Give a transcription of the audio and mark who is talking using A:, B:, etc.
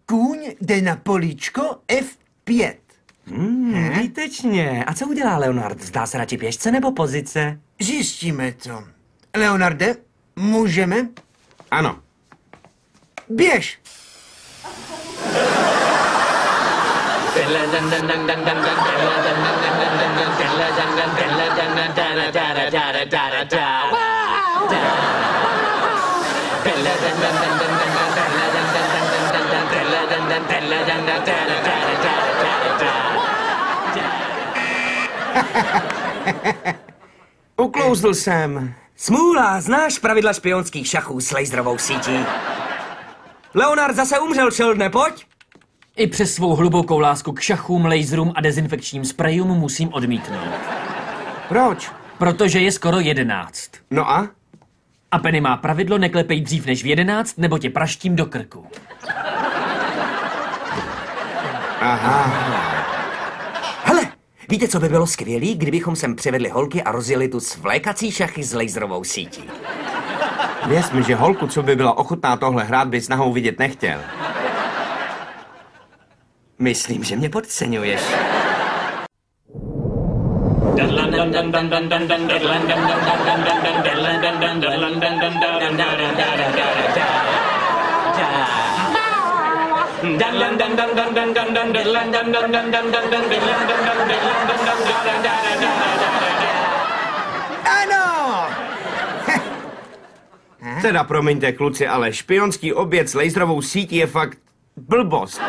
A: Kůň jde na políčko F5.
B: Výtečně. A co udělá Leonard? Vzdá se radši pěšce nebo pozice?
A: Zjistíme to. Leonarde, můžeme?
C: Ano.
A: Běž!
C: Uklouzl jsem.
B: Smůla, znáš pravidla špionských šachů s laserovou sítí? Leonard zase umřel, Sheldone, pojď!
D: I přes svou hlubokou lásku k šachům, laserům a dezinfekčním sprejům musím odmítnout.
C: Proč?
D: Protože je skoro 11.
C: No a?
D: A Penny má pravidlo neklepej dřív než v 11, nebo tě praštím do krku.
C: Aha.
B: Hele, víte, co by bylo skvělý, kdybychom sem přivedli holky a rozjeli tu svlékací šachy s laserovou sítí?
C: Věř mi, že holku, co by byla ochotná tohle hrát, by s nahou vidět nechtěl.
B: Myslím, že mě podceňuješ.
A: Ano!
C: Teda promiňte, kluci, ale špionský oběd s laserovou sítí je fakt blbost.